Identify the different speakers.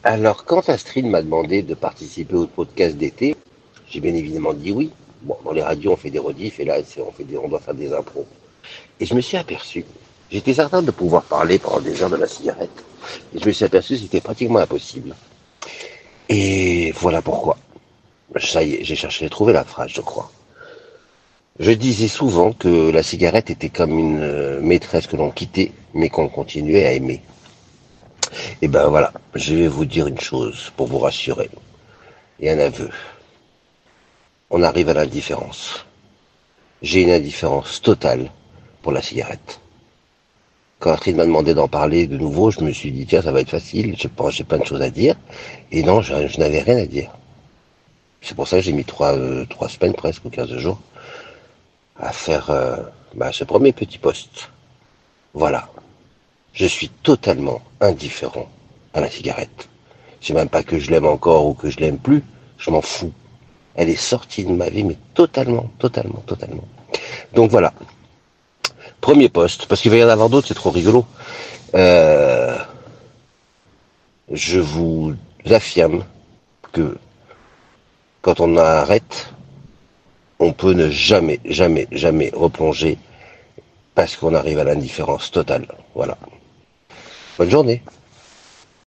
Speaker 1: Alors, quand Astrid m'a demandé de participer au podcast d'été, j'ai bien évidemment dit oui. Bon, dans les radios, on fait des rediffs et là, on doit faire des impros. Et je me suis aperçu, j'étais certain de pouvoir parler pendant des heures de la cigarette. Et je me suis aperçu que c'était pratiquement impossible. Et voilà pourquoi. Ça y est, j'ai cherché à trouver la phrase, je crois. Je disais souvent que la cigarette était comme une maîtresse que l'on quittait, mais qu'on continuait à aimer. Et ben voilà, je vais vous dire une chose pour vous rassurer, et un aveu. On arrive à l'indifférence. J'ai une indifférence totale pour la cigarette. Quand Astrid m'a demandé d'en parler de nouveau, je me suis dit, tiens, ça va être facile, je pense, j'ai plein de choses à dire. Et non, je n'avais rien à dire. C'est pour ça que j'ai mis 3 semaines presque, ou 15 jours, à faire ce premier petit poste. Voilà. Je suis totalement indifférent à la cigarette. C'est même pas que je l'aime encore ou que je l'aime plus, je m'en fous. Elle est sortie de ma vie, mais totalement, totalement, totalement. Donc voilà. Premier poste, parce qu'il va y en avoir d'autres, c'est trop rigolo. Euh, je vous affirme que quand on arrête, on peut ne jamais, jamais, jamais replonger parce qu'on arrive à l'indifférence totale. Voilà. Bonne journée.